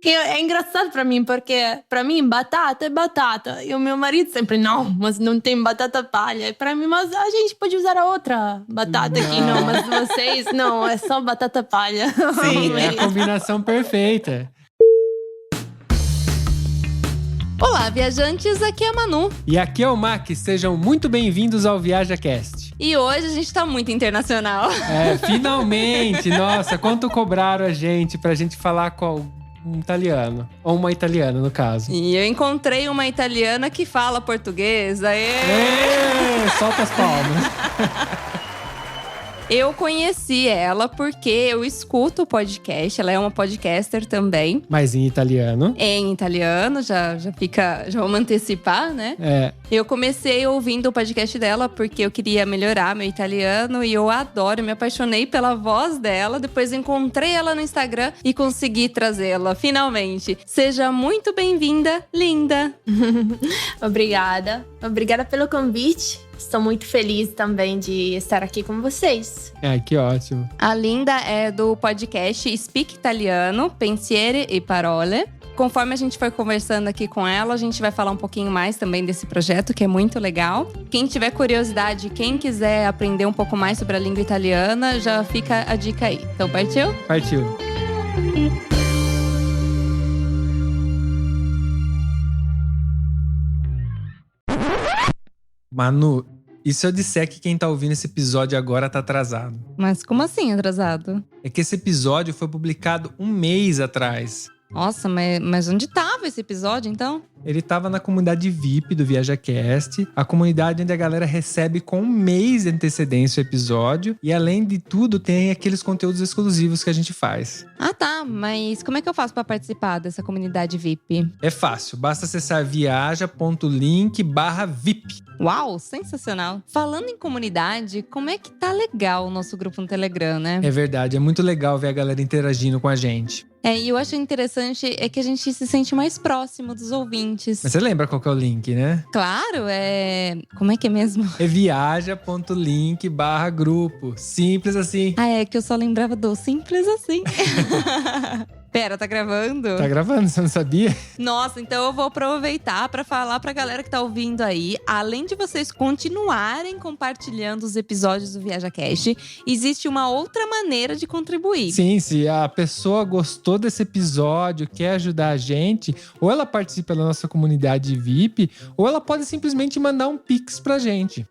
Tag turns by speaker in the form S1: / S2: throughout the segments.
S1: É engraçado pra mim, porque pra mim batata é batata. E o meu marido sempre, não, mas não tem batata palha. E pra mim, mas a gente pode usar a outra batata aqui. Não, mas vocês, não, é só batata palha.
S2: Sim, é a combinação perfeita.
S3: Olá, viajantes, aqui é a Manu.
S2: E aqui é o Mac, sejam muito bem-vindos ao ViajaCast.
S3: E hoje a gente tá muito internacional.
S2: Finalmente! Nossa, quanto cobraram a gente pra gente falar com um italiano. Ou uma italiana, no caso.
S3: E eu encontrei uma italiana que fala português.
S2: Solta as palmas.
S3: Eu conheci ela porque eu escuto o podcast. Ela é uma podcaster também.
S2: Mas em italiano.
S3: Em italiano, já vamos antecipar, né? Eu comecei ouvindo o podcast dela porque eu queria melhorar meu italiano. E eu adoro, me apaixonei pela voz dela. Depois encontrei ela no Instagram e consegui trazê-la, finalmente. Seja muito bem-vinda, Linda.
S1: Obrigada pelo convite. Estou muito feliz também de estar aqui com vocês.
S2: Que ótimo.
S3: A Linda é do podcast Speak Italiano, Pensieri e Parole. Conforme a gente for conversando aqui com ela, a gente vai falar um pouquinho mais também desse projeto, que é muito legal. Quem tiver curiosidade, quem quiser aprender um pouco mais sobre a língua italiana, já fica a dica aí. Então, partiu?
S2: Partiu. Manu, e se eu disser que quem tá ouvindo esse episódio agora tá atrasado?
S3: Mas como assim atrasado?
S2: É que esse episódio foi publicado um mês atrás.
S3: Nossa, mas onde tava esse episódio, então?
S2: Ele tava na comunidade VIP do ViajaCast, a comunidade onde a galera recebe com um mês de antecedência o episódio. E além de tudo, tem aqueles conteúdos exclusivos que a gente faz.
S3: Ah, tá. Mas como é que eu faço pra participar dessa comunidade VIP?
S2: É fácil, basta acessar viaja.link/VIP.
S3: Uau, sensacional. Falando em comunidade, como é que tá legal o nosso grupo no Telegram, né?
S2: É verdade, é muito legal ver a galera interagindo com a gente.
S3: E eu acho interessante é que a gente se sente mais próximo dos ouvintes.
S2: Mas você lembra qual que é o link, né?
S3: Claro, Como é que é mesmo?
S2: É viaja.link/grupo. Simples assim.
S3: É que eu só lembrava do simples assim. Pera, tá gravando?
S2: Tá gravando, você não sabia?
S3: Nossa, então eu vou aproveitar pra falar pra galera que tá ouvindo aí. Além de vocês continuarem compartilhando os episódios do ViajaCast, existe uma outra maneira de contribuir.
S2: Sim, se a pessoa gostou desse episódio, quer ajudar a gente, ou ela participa da nossa comunidade VIP, ou ela pode simplesmente mandar um Pix pra gente.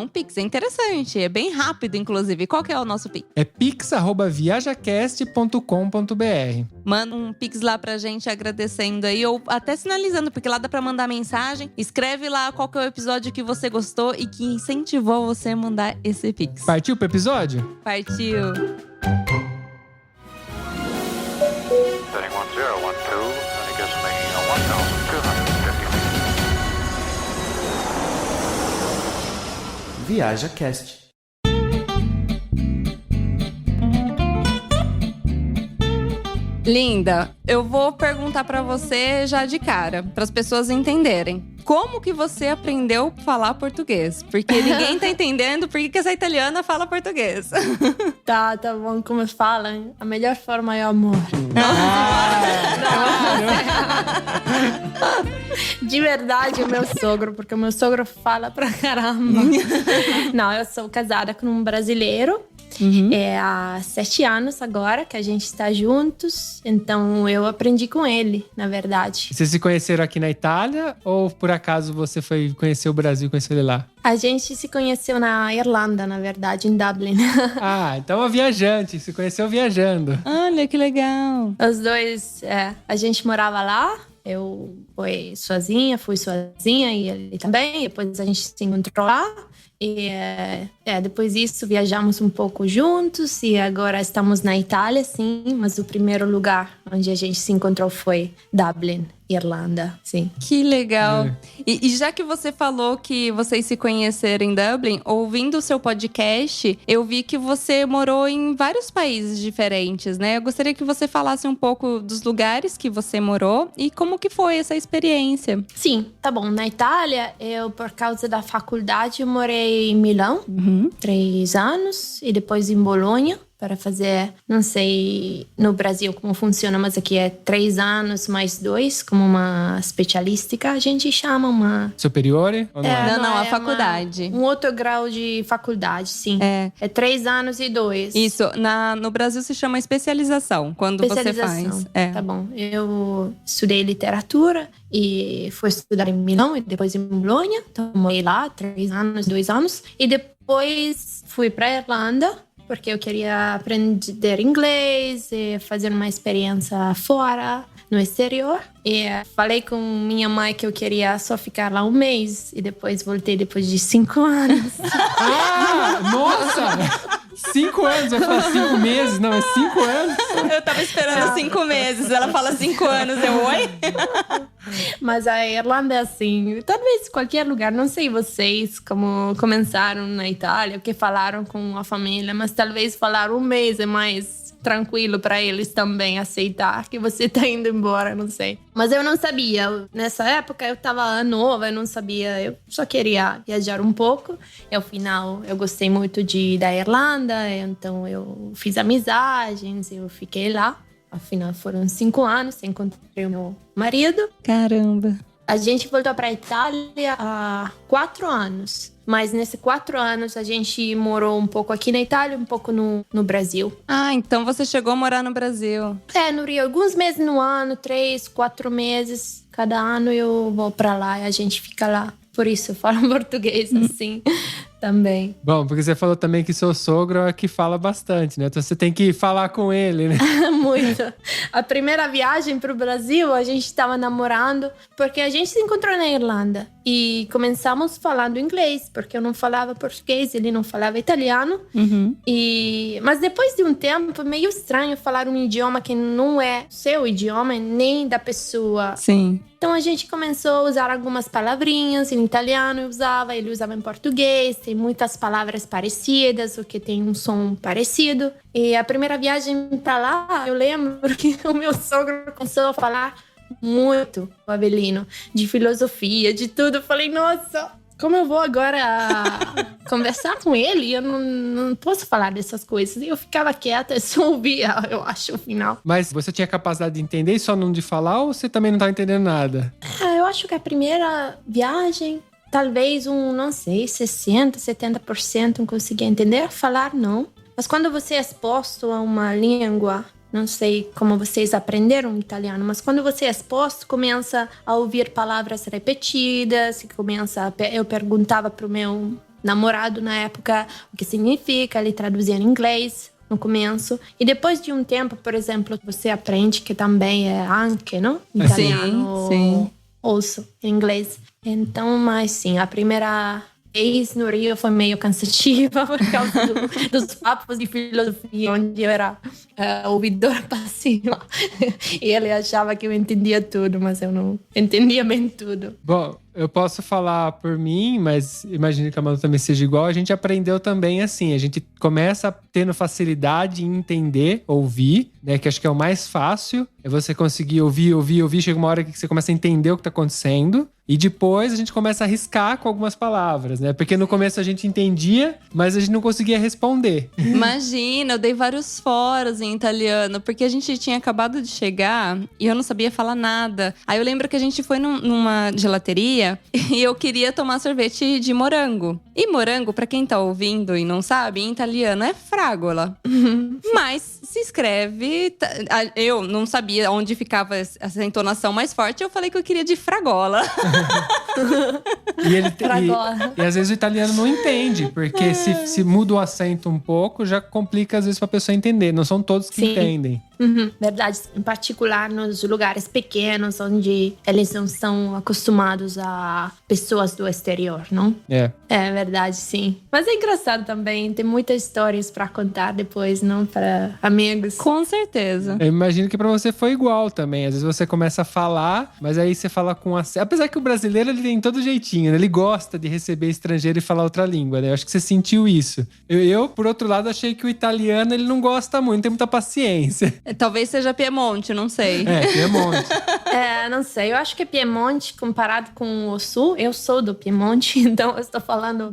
S3: Um Pix é interessante, é bem rápido, inclusive. Qual que é o nosso Pix?
S2: É pix@viajacast.com.br.
S3: Manda um Pix lá pra gente agradecendo aí, ou até sinalizando, porque lá dá pra mandar mensagem. Escreve lá qual que é o episódio que você gostou e que incentivou você a mandar esse Pix.
S2: Partiu pro episódio?
S3: Partiu!
S4: ViajaCast.
S3: Linda, eu vou perguntar pra você já de cara, para as pessoas entenderem. Como que você aprendeu a falar português? Porque ninguém tá entendendo por que essa italiana fala português.
S1: Tá bom, como falam, a melhor forma é o amor. De verdade, o meu sogro, porque o meu sogro fala pra caramba. Não, eu sou casada com um brasileiro. Há 7 anos agora que a gente está juntos. Então eu aprendi com ele, na verdade.
S2: Vocês se conheceram aqui na Itália? Ou por acaso você foi conhecer o Brasil e conheceu ele lá?
S1: A gente se conheceu na Irlanda, na verdade, em Dublin.
S2: Então é viajante, se conheceu viajando.
S3: Olha, que legal.
S1: Os dois, a gente morava lá. Eu fui sozinha e ele também. Depois a gente se encontrou lá. E depois disso viajamos um pouco juntos e agora estamos na Itália, sim, mas o primeiro lugar onde a gente se encontrou foi Dublin, Irlanda, sim.
S3: Que legal. E já que você falou que vocês se conheceram em Dublin, ouvindo o seu podcast, eu vi que você morou em vários países diferentes, né? Eu gostaria que você falasse um pouco dos lugares que você morou e como que foi essa experiência.
S1: Sim, tá bom. Na Itália, eu, por causa da faculdade, eu morei em Milão, 3 anos, e depois em Bolonha. para fazer, não sei no Brasil como funciona, mas aqui é 3 anos mais 2, como uma especialística, a gente chama uma…
S2: Superiore? Ou não é?
S3: Não, a faculdade.
S1: Um outro grau de faculdade, sim. É 3 anos e 2.
S3: Isso, no Brasil se chama especialização, quando você faz.
S1: Tá bom, eu estudei literatura e fui estudar em Milão e depois em Bolonha, então morei lá 3 anos, 2 anos, e depois fui para Irlanda, porque eu queria aprender inglês e fazer uma experiência fora, no exterior. E falei com minha mãe que eu queria só ficar lá 1 mês. E depois voltei depois de 5 anos.
S2: Nossa! 5 anos? Eu falo 5 meses. Não, é 5 anos.
S3: Eu tava esperando 5 meses. Ela fala 5 anos. Eu, oi?
S1: Mas a Irlanda é assim. Talvez qualquer lugar. Não sei vocês como começaram na Itália. O que falaram com a família. Mas talvez falar 1 mês é mais tranquilo para eles também aceitar que você tá indo embora, não sei. Mas eu não sabia. Nessa época eu tava nova, eu não sabia. Eu só queria viajar um pouco. E ao final eu gostei muito da Irlanda, então eu fiz amizades, eu fiquei lá. Afinal foram 5 anos, encontrei o meu marido.
S3: Caramba!
S1: A gente voltou para a Itália há 4 anos. Mas nesses 4 anos a gente morou um pouco aqui na Itália, um pouco no Brasil.
S3: Ah, então você chegou a morar no Brasil.
S1: No Rio. Alguns meses no ano, 3, 4 meses. Cada ano eu vou para lá e a gente fica lá. Por isso eu falo português assim também.
S2: Bom, porque você falou também que seu sogro é que fala bastante, né? Então você tem que falar com ele, né?
S1: Muito. A primeira viagem pro Brasil, a gente estava namorando, porque a gente se encontrou na Irlanda. E começamos falando inglês, porque eu não falava português, ele não falava italiano.
S3: Uhum.
S1: Mas depois de um tempo, é meio estranho falar um idioma que não é seu idioma, nem da pessoa.
S3: Sim.
S1: Então a gente começou a usar algumas palavrinhas em italiano, ele usava em português, tem muitas palavras parecidas, o que tem um som parecido. E a primeira viagem para lá, eu lembro que o meu sogro começou a falar muito, o Avelino, de filosofia, de tudo. Eu falei, nossa, como eu vou agora conversar com ele? Eu não posso falar dessas coisas. E eu ficava quieta, eu só ouvia, eu acho, o final.
S2: Mas você tinha capacidade de entender e só não de falar, ou você também não estava entendendo nada?
S1: Eu acho que a primeira viagem, talvez não sei, 60%, 70% não conseguia entender. Falar, não. Mas quando você é exposto a uma língua, não sei como vocês aprenderam italiano, mas quando você é exposto, começa a ouvir palavras repetidas, eu perguntava pro meu namorado na época o que significa, ele traduzia em inglês no começo. E depois de um tempo, por exemplo, você aprende que também é anche, não? Italiano,
S3: sim.
S1: Ouço em inglês. Então, mas sim, a primeira vez no Rio foi meio cansativa por causa dos papos de filosofia, onde eu era ouvidora passiva. E ele achava que eu entendia tudo, mas eu não entendia bem tudo.
S2: Bom, eu posso falar por mim, mas imagino que a Manu também seja igual. A gente aprendeu também assim, a gente começa tendo facilidade em entender, ouvir, né? Que acho que é o mais fácil. É você conseguir ouvir. Chega uma hora que você começa a entender o que tá acontecendo. E depois a gente começa a arriscar com algumas palavras, né? Porque no começo a gente entendia, mas a gente não conseguia responder.
S3: Imagina, eu dei vários foros em italiano, porque a gente tinha acabado de chegar e eu não sabia falar nada. Aí eu lembro que a gente foi numa gelateria e eu queria tomar sorvete de morango. E morango, pra quem tá ouvindo e não sabe, em italiano é fragola. Mas se escreve… Eu não sabia onde ficava essa entonação mais forte, eu falei que eu queria de fragola.
S2: E às vezes o italiano não entende, porque se muda o acento um pouco, já complica às vezes pra pessoa entender. Não são todos que entendem.
S1: Uhum, verdade. Em particular nos lugares pequenos, onde eles não são acostumados a pessoas do exterior, não? É verdade, sim. Mas é engraçado também. Tem muitas histórias pra contar depois, não? Para amigos.
S3: Com certeza.
S2: Eu imagino que pra você foi igual também. Às vezes você começa a falar, mas aí você fala com acento. Apesar que o brasileiro, ele tem todo jeitinho, né? Ele gosta de receber estrangeiro e falar outra língua, né? Eu acho que você sentiu isso. Eu, por outro lado, achei que o italiano, ele não gosta muito, não tem muita paciência.
S3: Talvez seja Piemonte, não sei.
S2: Piemonte.
S1: Não sei, eu acho que Piemonte, comparado com o Sul, eu sou do Piemonte, então eu estou falando…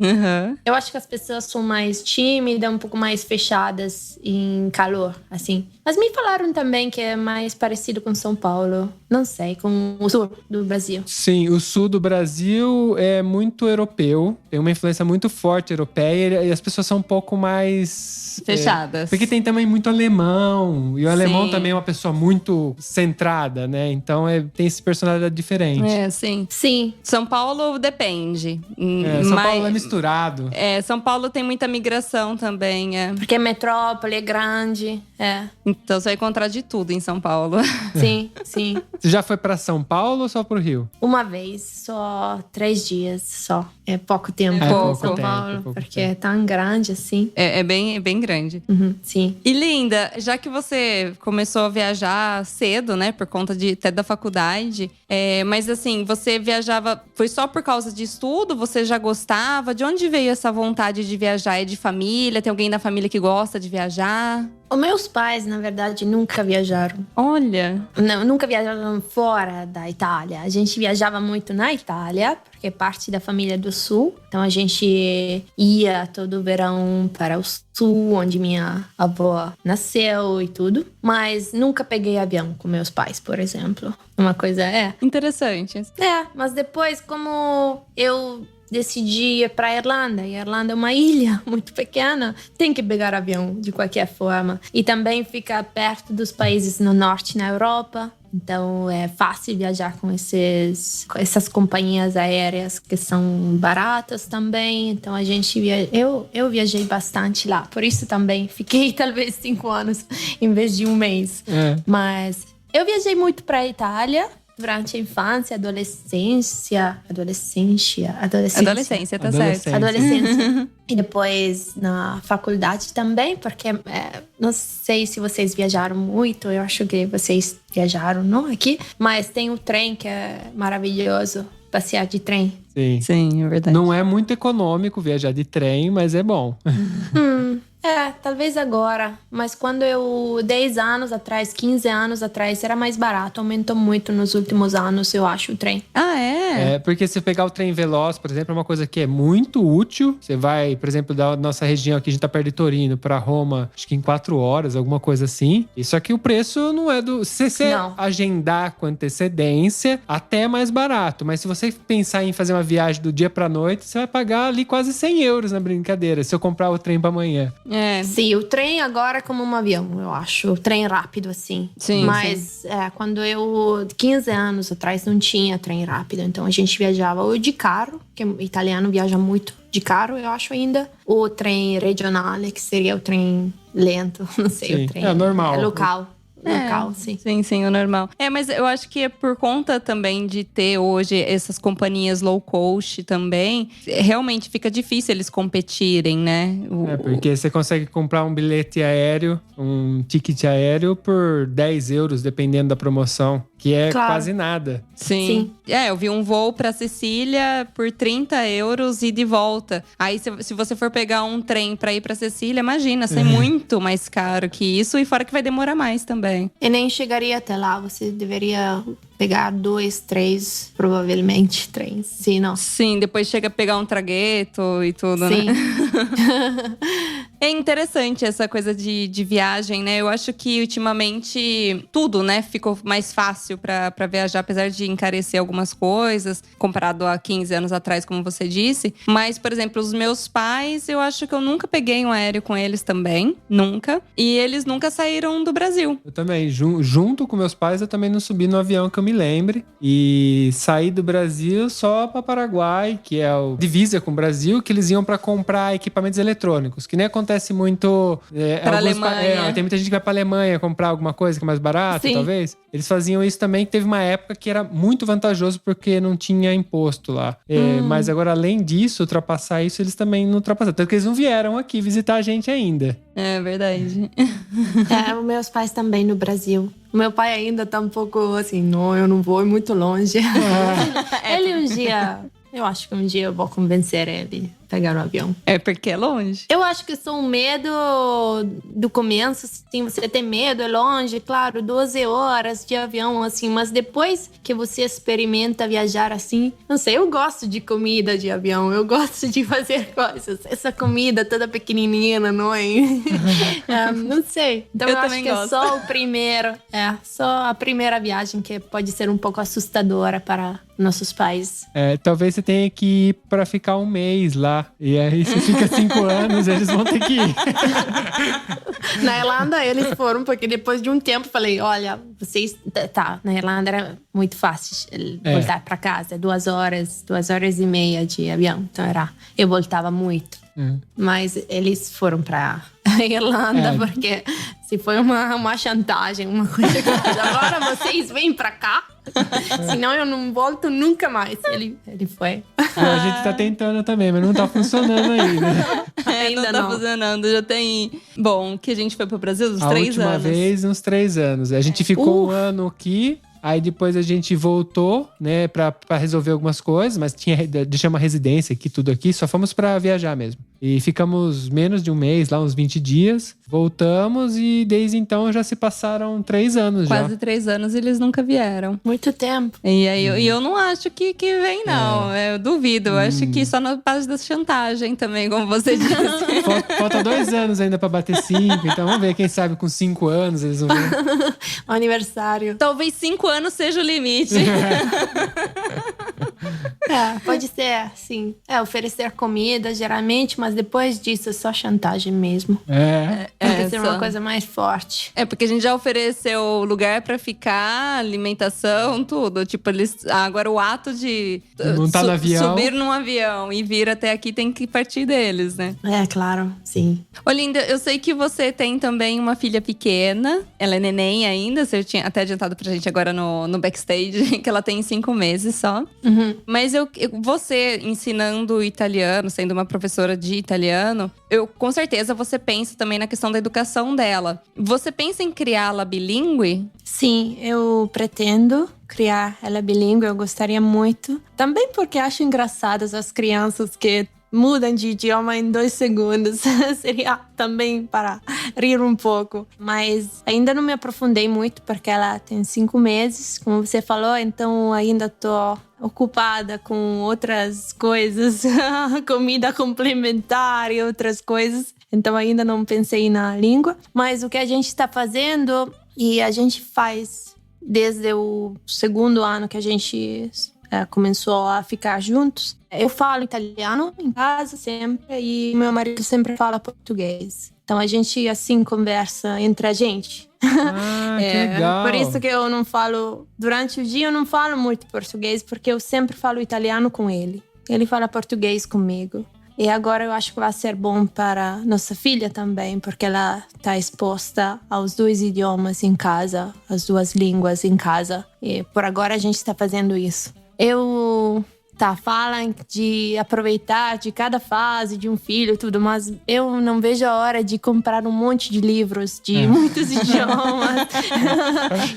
S1: Eu acho que as pessoas são mais tímidas, um pouco mais fechadas em calor, assim. Mas me falaram também que é mais parecido com São Paulo, não sei, com o Sul do Brasil.
S2: Sim, o Sul do Brasil é muito europeu, tem uma influência muito forte europeia e as pessoas são um pouco mais…
S3: fechadas.
S2: Porque tem também muito alemão, e o alemão também é uma pessoa muito centrada, né? Então tem essa personalidade diferente.
S3: Sim. São Paulo depende.
S2: São Paulo é misturado.
S3: São Paulo tem muita migração também,
S1: Porque é metrópole, é grande,
S3: Então você vai encontrar de tudo em São Paulo.
S1: Sim.
S2: Você já foi pra São Paulo ou só pro Rio?
S1: Uma vez, só 3 dias, só. É pouco tempo em São Paulo, porque é tão grande assim.
S3: É bem grande.
S1: Sim.
S3: E Linda, já que você começou a viajar cedo, né, por conta até da faculdade, mas assim, você viajava, foi só por causa de estudo? Você já gostava? De onde veio essa vontade de viajar? É de família? Tem alguém da família que gosta de viajar?
S1: Os meus pais, na verdade, nunca viajaram.
S3: Olha!
S1: Não, nunca viajaram fora da Itália. A gente viajava muito na Itália, porque é parte da família do Sul. Então a gente ia todo verão para o Sul, onde minha avó nasceu e tudo. Mas nunca peguei avião com meus pais, por exemplo. Uma coisa
S3: interessante.
S1: Mas depois, como eu decidi ir para a Irlanda. E a Irlanda é uma ilha muito pequena. Tem que pegar avião de qualquer forma. E também fica perto dos países no norte, na Europa. Então é fácil viajar com essas companhias aéreas que são baratas também. Então a gente eu viajei bastante lá. Por isso também fiquei talvez 5 anos em vez de 1 mês. Mas eu viajei muito para a Itália. Durante a infância, adolescência,
S3: tá certo.
S1: Adolescência. E depois na faculdade também, porque não sei se vocês viajaram muito, eu acho que vocês viajaram, não aqui, mas tem o trem que é maravilhoso, passear de trem.
S3: Sim, é verdade.
S2: Não é muito econômico viajar de trem, mas é bom.
S1: Talvez agora. Mas quando 10 anos atrás, 15 anos atrás, era mais barato. Aumentou muito nos últimos anos, eu acho, o trem.
S2: Porque se pegar o trem veloz, por exemplo, é uma coisa que é muito útil. Você vai, por exemplo, da nossa região aqui, a gente tá perto de Torino, pra Roma, acho que em 4 horas, alguma coisa assim. Isso aqui o preço não é do… Se você agendar com antecedência, até é mais barato. Mas se você pensar em fazer uma viagem do dia pra noite, você vai pagar ali quase 100 euros na brincadeira, se eu comprar o trem pra amanhã.
S1: Sim, o trem agora é como um avião, eu acho. O trem rápido, assim. Mas quando 15 anos atrás, não tinha trem rápido. Então a gente viajava ou de carro, que o italiano viaja muito de carro, eu acho ainda. Ou o trem regionale, que seria o trem lento. Não sei, o trem…
S2: normal.
S1: Local, sim.
S3: Sim, o normal. Mas eu acho que é por conta também de ter hoje essas companhias low cost também, realmente fica difícil eles competirem, né?
S2: Porque você consegue comprar um bilhete aéreo, um ticket aéreo por 10 euros, dependendo da promoção, que é quase nada.
S3: Sim. Eu vi um voo pra Sicília por 30 euros e de volta. Aí, se você for pegar um trem pra ir pra Sicília, imagina, sai muito mais caro que isso. E fora que vai demorar mais também.
S1: E nem chegaria até lá. Você deveria pegar 2, 3, provavelmente, trens.
S3: Sim, depois chega a pegar um traghetto e tudo, né? É interessante essa coisa de viagem, né? Eu acho que ultimamente tudo, né, ficou mais fácil pra viajar, apesar de encarecer algumas coisas, comparado a 15 anos atrás, como você disse. Mas, por exemplo, os meus pais, eu acho que eu nunca peguei um aéreo com eles também. Nunca. E eles nunca saíram do Brasil.
S2: Eu também. Junto com meus pais, eu também não subi no avião que eu me lembre. E saí do Brasil só para Paraguai, que é o divisa com o Brasil, que eles iam para comprar equipamentos eletrônicos, que nem acontece muito…
S3: Pra Alemanha.
S2: Tem muita gente que vai pra Alemanha comprar alguma coisa que é mais barata, talvez. Eles faziam isso também, que teve uma época que era muito vantajoso porque não tinha imposto lá. Mas agora, além disso, ultrapassar isso, eles também não ultrapassaram. Tanto que eles não vieram aqui visitar a gente ainda.
S3: É verdade.
S1: Os meus pais também no Brasil. O meu pai ainda tá um pouco assim, não, eu não vou, é muito longe. Ele um dia… Eu acho que um dia eu vou convencer ele pegar o avião.
S3: É porque é longe?
S1: Eu acho que sou um medo do começo, assim, você tem medo, é longe, claro, 12 horas de avião, assim, mas depois que você experimenta viajar assim, não sei, eu gosto de comida de avião, eu gosto de fazer coisas. Essa comida toda pequenininha, não é? Não sei. Então eu acho que é só só a primeira viagem que pode ser um pouco assustadora para nossos pais.
S2: Talvez você tenha que ir pra ficar um mês lá. E aí você fica 5 anos, eles vão ter que ir.
S1: Na Irlanda eles foram, porque depois de um tempo falei, olha, vocês... Tá, na Irlanda era muito fácil voltar pra casa. 2 horas e meia de avião. Então eu voltava muito. Mas eles foram pra Irlanda porque se foi uma chantagem, uma coisa que agora vocês vêm pra cá, senão eu não volto nunca mais. Ele foi.
S2: A gente tá tentando também, mas não tá funcionando ainda.
S3: Ainda não tá funcionando. Já tem... Bom, que a gente foi pro Brasil uns 3 anos.
S2: A última vez, uns 3 anos. A gente ficou um ano aqui. Aí depois a gente voltou, né, pra resolver algumas coisas, mas deixamos uma residência aqui, tudo aqui, só fomos pra viajar mesmo. E ficamos menos de um mês, lá uns 20 dias, voltamos e desde então já se passaram 3 anos já.
S3: Quase 3 anos eles nunca vieram.
S1: Muito tempo.
S3: E aí eu não acho que vem, não. Eu duvido. Eu acho que só na base da chantagem também, como você disse.
S2: Falta 2 anos ainda pra bater 5, então vamos ver, quem sabe com 5 anos eles vão ver.
S1: Aniversário.
S3: Talvez 5 anos seja o limite.
S1: Pode ser, sim. Oferecer comida, geralmente, mas depois disso é só chantagem mesmo. Tem que ser uma coisa mais forte.
S3: Porque a gente já ofereceu lugar pra ficar, alimentação, tudo. Tipo, agora o ato de
S2: montar no avião,
S3: subir num avião e vir até aqui tem que partir deles, né?
S1: Claro, sim.
S3: Olinda, eu sei que você tem também uma filha pequena. Ela é neném ainda. Você tinha até adiantado pra gente agora no backstage que ela tem 5 meses só. Mas você ensinando italiano, sendo uma professora de italiano, com certeza você pensa também na questão da educação dela. Você pensa em criá-la bilíngue?
S1: Sim, eu pretendo criar ela bilíngue, eu gostaria muito. Também porque acho engraçadas as crianças que mudam de idioma em 2 segundos. Seria também para rir um pouco. Mas ainda não me aprofundei muito porque ela tem 5 meses, como você falou. Então ainda tô ocupada com outras coisas. Comida complementar e outras coisas. Então ainda não pensei na língua. Mas o que a gente está fazendo, e a gente faz desde o 2º ano que a gente começou a ficar juntos. Eu falo italiano em casa sempre e meu marido sempre fala português. Então a gente assim conversa entre a gente.
S2: Que legal.
S1: Por isso que eu não falo, durante o dia eu não falo muito português, porque eu sempre falo italiano com ele. Ele fala português comigo. E agora eu acho que vai ser bom para nossa filha também, porque ela está exposta aos 2 idiomas em casa, as 2 línguas em casa. E por agora a gente está fazendo isso. Falam de aproveitar de cada fase de um filho e tudo, mas eu não vejo a hora de comprar um monte de livros de muitos idiomas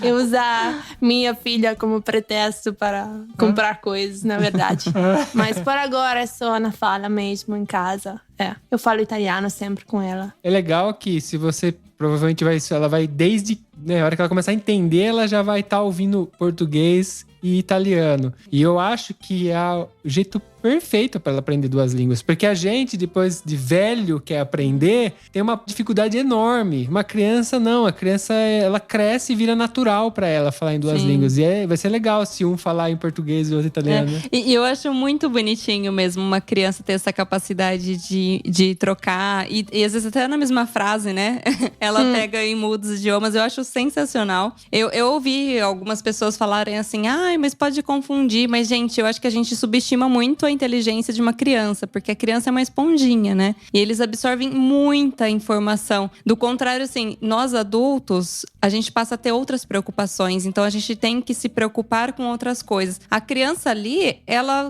S1: e usar minha filha como pretexto para comprar coisas, na verdade. Mas por agora é só na fala mesmo, em casa. Eu falo italiano sempre com ela.
S2: É legal que se você provavelmente ela vai desde a hora que ela começar a entender, ela já vai estar ouvindo português e italiano. E eu acho que é o jeito perfeito para ela aprender 2 línguas. Porque a gente, depois de velho, quer aprender, tem uma dificuldade enorme. Uma criança, não. A criança, ela cresce e vira natural para ela falar em 2 línguas. E vai ser legal se um falar em português e o outro italiano.
S3: E eu acho muito bonitinho mesmo uma criança ter essa capacidade de trocar. E às vezes até na mesma frase, né? Ela pega e muda os idiomas. Eu acho sensacional. Eu ouvi algumas pessoas falarem assim, mas pode confundir. Mas, gente, eu acho que a gente subestima muito a inteligência de uma criança, porque a criança é uma esponjinha, né? E eles absorvem muita informação. Do contrário, assim, nós adultos, a gente passa a ter outras preocupações. Então, a gente tem que se preocupar com outras coisas. A criança ali,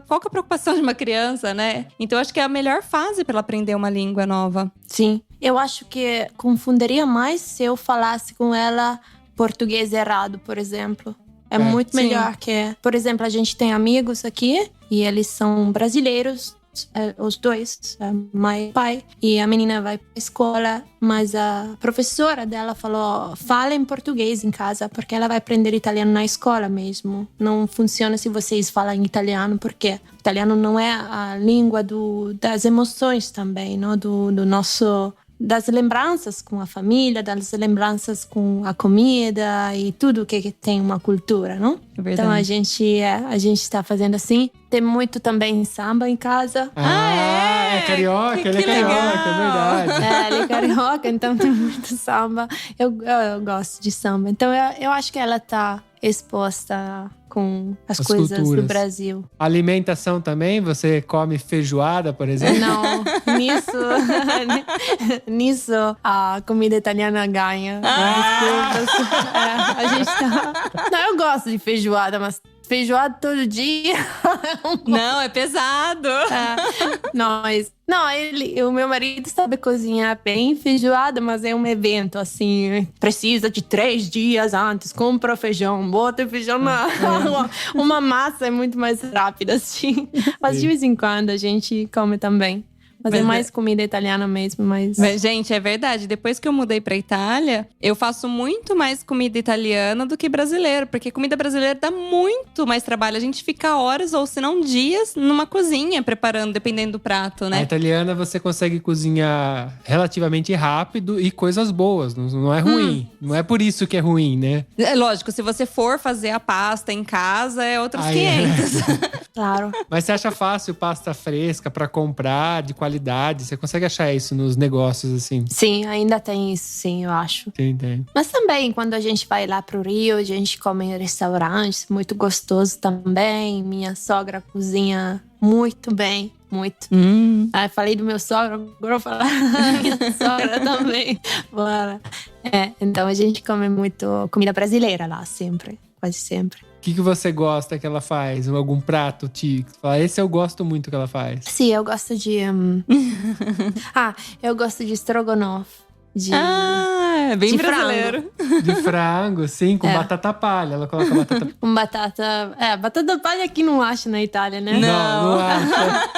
S3: qual que é a preocupação de uma criança, né? Então, eu acho que é a melhor fase para ela aprender uma língua nova.
S1: Sim. Eu acho que confundiria mais se eu falasse com ela português errado, por exemplo. É muito melhor que... Por exemplo, a gente tem amigos aqui e eles são brasileiros, os dois, a mãe e pai. E a menina vai pra escola, mas a professora dela falou: fala em português em casa, porque ela vai aprender italiano na escola mesmo. Não funciona se vocês falam em italiano, porque o italiano não é a língua das emoções também, não? Do nosso... das lembranças com a família, das lembranças com a comida e tudo que tem uma cultura, não?
S3: É
S1: então a gente está fazendo assim. Tem muito também samba em casa.
S2: É carioca, ele é carioca, é verdade.
S1: Ele é carioca, então tem muito samba. Eu gosto de samba. Então eu acho que ela tá exposta com as coisas
S2: culturas.
S1: do Brasil.
S2: Alimentação também? Você come feijoada, por exemplo?
S1: Não, nisso a comida italiana ganha. Desculpas. A gente tá... Não, eu gosto de feijoada, mas feijoada todo dia.
S3: Não, é pesado.
S1: O meu marido sabe cozinhar bem feijoada, mas é um evento, assim, precisa de 3 dias antes, compra o feijão, bota o feijão na... Uma massa é muito mais rápida, assim. Mas de vez em quando a gente come também. Mas é mais comida italiana mesmo, mas...
S3: Gente, é verdade. Depois que eu mudei pra Itália, eu faço muito mais comida italiana do que brasileira. Porque comida brasileira dá muito mais trabalho. A gente fica horas, ou se não dias, numa cozinha preparando, dependendo do prato, né?
S2: A italiana você consegue cozinhar relativamente rápido e coisas boas. Não é ruim. Não é por isso que é ruim, né?
S3: É lógico, se você for fazer a pasta em casa, é outros 500.
S1: Claro.
S2: Mas você acha fácil pasta fresca pra comprar, de qualidade? Você consegue achar isso nos negócios, assim?
S1: Sim, ainda tem isso, sim, eu acho.
S2: Tem.
S1: Mas também, quando a gente vai lá pro Rio, a gente come em restaurantes, muito gostoso também. Minha sogra cozinha muito bem, muito. Falei do meu sogro, agora eu vou falar da minha sogra também. Bora. Então a gente come muito comida brasileira lá, sempre, quase sempre.
S2: O que você gosta que ela faz? Algum prato típico? Esse eu gosto muito que ela faz.
S1: Sim, eu gosto de... eu gosto de estrogonofe.
S3: Bem de brasileiro.
S1: Frango.
S2: De frango, sim, com batata palha. Ela coloca batata...
S1: Com batata... batata palha aqui não acha na Itália, né?
S2: Não acha.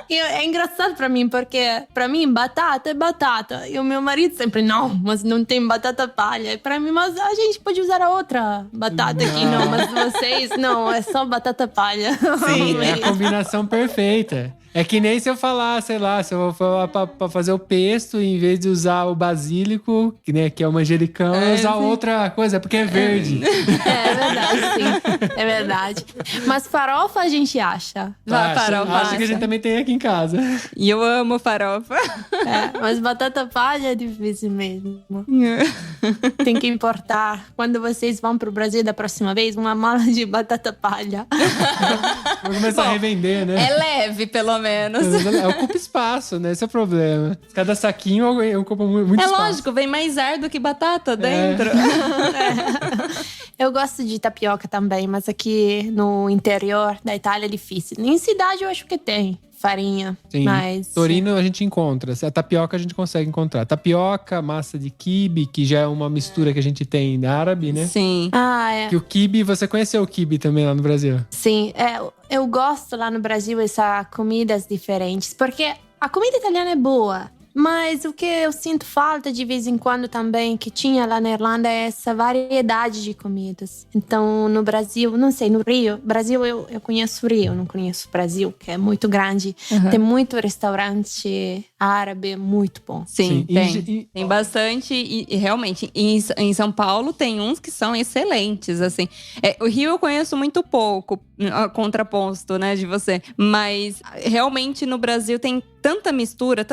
S1: É engraçado pra mim, porque pra mim batata é batata. E o meu marido sempre, não, mas não tem batata palha. E pra mim, mas a gente pode usar a outra batata aqui, não. Mas vocês, não, é só batata palha.
S2: Sim, é a combinação perfeita. É que nem se eu falar, sei lá, se eu vou falar pra fazer o pesto, em vez de usar o basílico, que é o manjericão, eu usar outra coisa, porque é verde.
S1: É verdade, sim. É verdade. Mas farofa a gente acha.
S2: Acho que a gente também tem aqui em casa.
S3: E eu amo farofa.
S1: Mas batata palha é difícil mesmo. Tem que importar. Quando vocês vão pro Brasil da próxima vez, uma mala de batata palha.
S2: Vou começar a revender, né?
S3: É leve, pelo menos.
S2: Ocupa espaço, né? Esse é o problema. Cada saquinho ocupa muito espaço.
S3: É lógico, vem mais ar do que batata dentro.
S1: Eu gosto de tapioca também, mas aqui no interior da Itália é difícil. Em cidade eu acho que tem farinha.
S2: Sim.
S1: Mas...
S2: Torino a gente encontra. A tapioca a gente consegue encontrar. Tapioca, massa de quibe, que já é uma mistura que a gente tem na árabe, né?
S3: Sim.
S2: Que o quibe, você conheceu o quibe também lá no Brasil?
S1: Sim. Eu gosto lá no Brasil dessas comidas diferentes, porque a comida italiana é boa. Mas o que eu sinto falta de vez em quando também, que tinha lá na Irlanda, é essa variedade de comidas. Então, no Brasil, não sei, no Rio... Brasil, eu conheço o Rio, não conheço o Brasil, que é muito grande. Tem muito restaurante árabe muito bom.
S3: Sim, tem. Tem bastante. E realmente, em São Paulo, tem uns que são excelentes, assim. O Rio eu conheço muito pouco, contraposto, né, de você. Mas, realmente, no Brasil tem tanta mistura,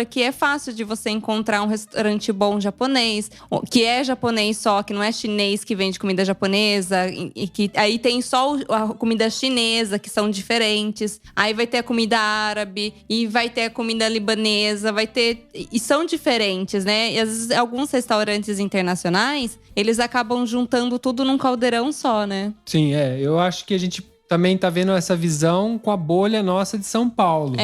S3: que é fácil de você encontrar um restaurante bom japonês, que é japonês só, que não é chinês que vende comida japonesa, e que aí tem só a comida chinesa, que são diferentes. Aí vai ter a comida árabe, e vai ter a comida libanesa, vai ter... E são diferentes, né? E às vezes alguns restaurantes internacionais, eles acabam juntando tudo num caldeirão só, né?
S2: Sim, eu acho que a gente também tá vendo essa visão com a bolha nossa de São Paulo.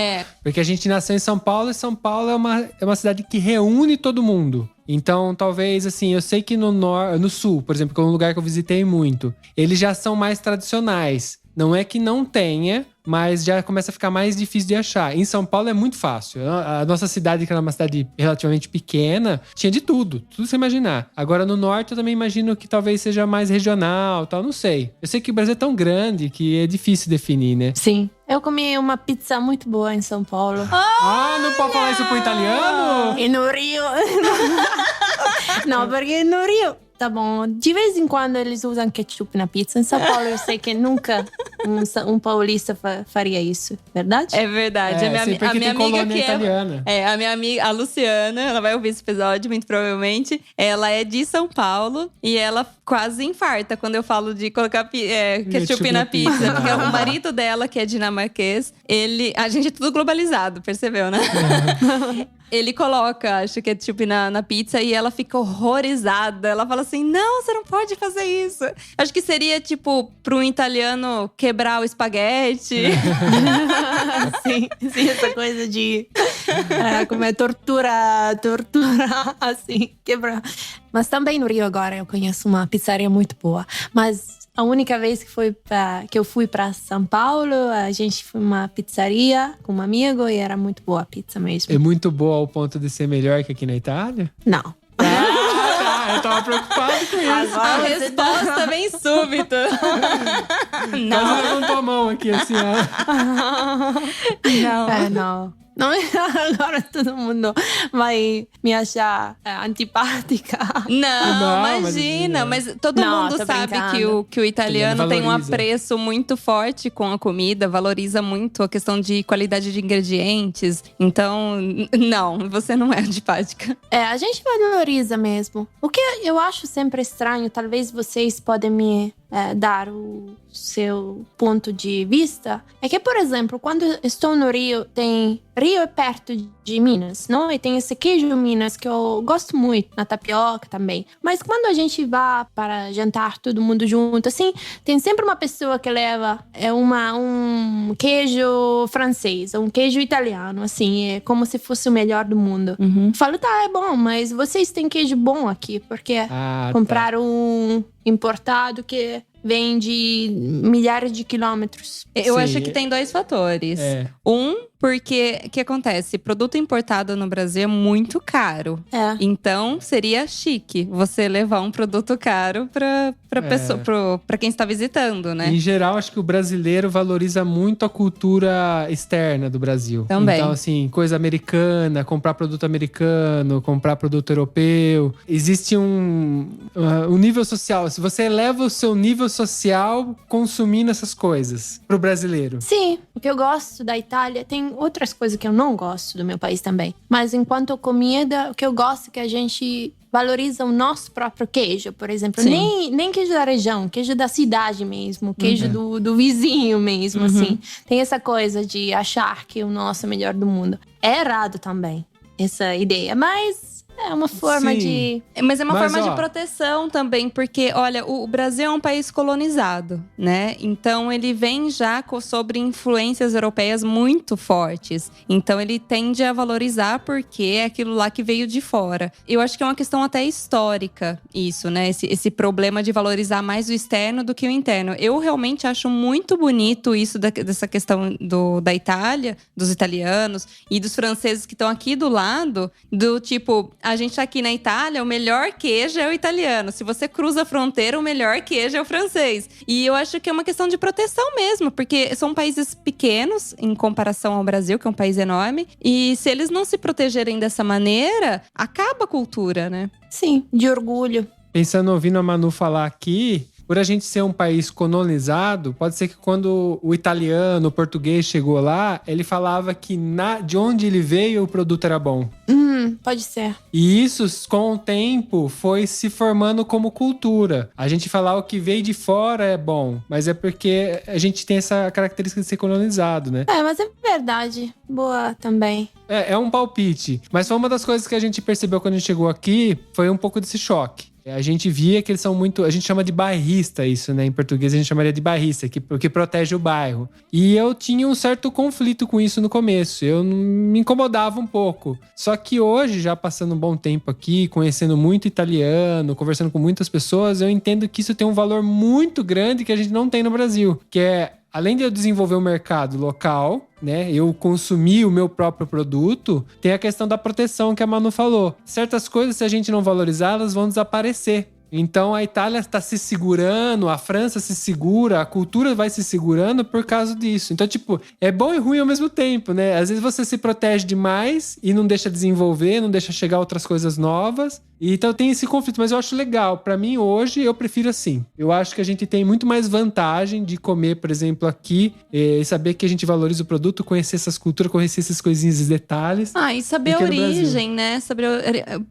S2: Porque a gente nasceu em São Paulo, e São Paulo é uma cidade que reúne todo mundo. Então, talvez, assim, eu sei que no sul, por exemplo, que é um lugar que eu visitei muito, eles já são mais tradicionais. Não é que não tenha, mas já começa a ficar mais difícil de achar. Em São Paulo é muito fácil. A nossa cidade, que era uma cidade relativamente pequena, tinha de tudo você imaginar. Agora no norte eu também imagino que talvez seja mais regional, tal, não sei. Eu sei que o Brasil é tão grande que é difícil definir, né?
S1: Sim. Eu comi uma pizza muito boa em São Paulo.
S2: Não pode falar isso pro italiano?
S1: E no Rio... Não, porque no Rio... Tá bom, de vez em quando eles usam ketchup na pizza. Em São Paulo eu sei que nunca um paulista faria isso, verdade?
S3: É verdade. A minha amiga que
S2: italiana.
S3: A minha amiga, a Luciana, ela vai ouvir esse episódio, muito provavelmente. Ela é de São Paulo e ela quase infarta quando eu falo de colocar ketchup na pizza. Porque o marido dela, que é dinamarquês, a gente é tudo globalizado, percebeu, né? Ele coloca, acho que ketchup na pizza e ela fica horrorizada. Ela fala assim, não, você não pode fazer isso. Acho que seria, tipo, para um italiano quebrar o espaguete.
S1: sim, essa coisa de… como é tortura, assim, quebrar. Mas também no Rio agora eu conheço uma pizzaria muito boa. Mas… a única vez que eu fui para São Paulo, a gente foi numa pizzaria com um amigo e era muito boa a pizza mesmo.
S2: É muito boa ao ponto de ser melhor que aqui na Itália?
S1: Não.
S2: Eu tava preocupado com isso.
S3: A resposta vem súbita.
S2: Não. Quase levantou a mão aqui, assim, ó.
S1: Não. Não. Não, agora todo mundo vai me achar antipática.
S3: Não, imagina. Mas todo mundo sabe que o italiano tem um apreço muito forte com a comida, valoriza muito a questão de qualidade de ingredientes. Então, não, você não é antipática.
S1: A gente valoriza mesmo. O que eu acho sempre estranho, talvez vocês podem me dar o seu ponto de vista, é que, por exemplo, quando estou no Rio, Rio é perto de Minas, não? E tem esse queijo Minas que eu gosto muito, na tapioca também. Mas quando a gente vai para jantar todo mundo junto, assim, tem sempre uma pessoa que leva um queijo francês, um queijo italiano, assim, é como se fosse o melhor do mundo.
S3: Uhum.
S1: Falo, tá, é bom, mas vocês têm queijo bom aqui, porque compraram um importado que vem de milhares de quilômetros.
S3: Eu acho que tem 2 fatores. Porque o que acontece? Produto importado no Brasil é muito caro. Então, seria chique você levar um produto caro pra quem está visitando, né?
S2: Em geral, acho que o brasileiro valoriza muito a cultura externa do Brasil.
S3: Também.
S2: Então, assim, coisa americana, comprar produto americano, comprar produto europeu. Existe um nível social. Se você eleva o seu nível social consumindo essas coisas pro brasileiro.
S1: Sim, o que eu gosto da Itália, tem outras coisas que eu não gosto do meu país também. Mas enquanto comida, o que eu gosto é que a gente valoriza o nosso próprio queijo, por exemplo. Nem queijo da região, queijo da cidade mesmo, queijo do vizinho mesmo, assim. Tem essa coisa de achar que o nosso é o melhor do mundo. É errado também, essa ideia, mas… é uma forma de…
S3: Mas é uma forma de proteção também, porque, olha, o Brasil é um país colonizado, né? Então, ele vem já sobre influências europeias muito fortes. Então, ele tende a valorizar porque é aquilo lá que veio de fora. Eu acho que é uma questão até histórica isso, né? Esse problema de valorizar mais o externo do que o interno. Eu realmente acho muito bonito isso dessa questão da Itália, dos italianos e dos franceses que estão aqui do lado, do tipo… a gente tá aqui na Itália, o melhor queijo é o italiano. Se você cruza a fronteira, o melhor queijo é o francês. E eu acho que é uma questão de proteção mesmo, porque são países pequenos em comparação ao Brasil, que é um país enorme. E se eles não se protegerem dessa maneira, acaba a cultura, né?
S1: Sim, de orgulho.
S2: Pensando, ouvindo a Manu falar aqui… por a gente ser um país colonizado, pode ser que quando o italiano, o português chegou lá, ele falava que de onde ele veio o produto era bom.
S1: Pode ser.
S2: E isso, com o tempo, foi se formando como cultura. A gente falar o que veio de fora é bom, mas é porque a gente tem essa característica de ser colonizado, né?
S1: Mas é verdade. Boa também.
S2: É um palpite. Mas foi uma das coisas que a gente percebeu quando a gente chegou aqui, foi um pouco desse choque. A gente via que eles são muito… a gente chama de bairrista isso, né? Em português a gente chamaria de bairrista, que protege o bairro. E eu tinha um certo conflito com isso no começo. Eu me incomodava um pouco. Só que hoje, já passando um bom tempo aqui, conhecendo muito italiano, conversando com muitas pessoas, eu entendo que isso tem um valor muito grande que a gente não tem no Brasil. Que é além de eu desenvolver o mercado local, né, eu consumir o meu próprio produto, tem a questão da proteção que a Manu falou. Certas coisas, se a gente não valorizar, elas vão desaparecer. Então a Itália está se segurando, a França se segura, a cultura vai se segurando por causa disso. Então, tipo, é bom e ruim ao mesmo tempo, né? Às vezes você se protege demais e não deixa desenvolver, não deixa chegar outras coisas novas. E então tem esse conflito, mas eu acho legal. Pra mim, hoje, eu prefiro assim. Eu acho que a gente tem muito mais vantagem de comer, por exemplo, aqui e saber que a gente valoriza o produto, conhecer essas culturas, conhecer essas coisinhas, esses detalhes.
S3: E saber a origem, né?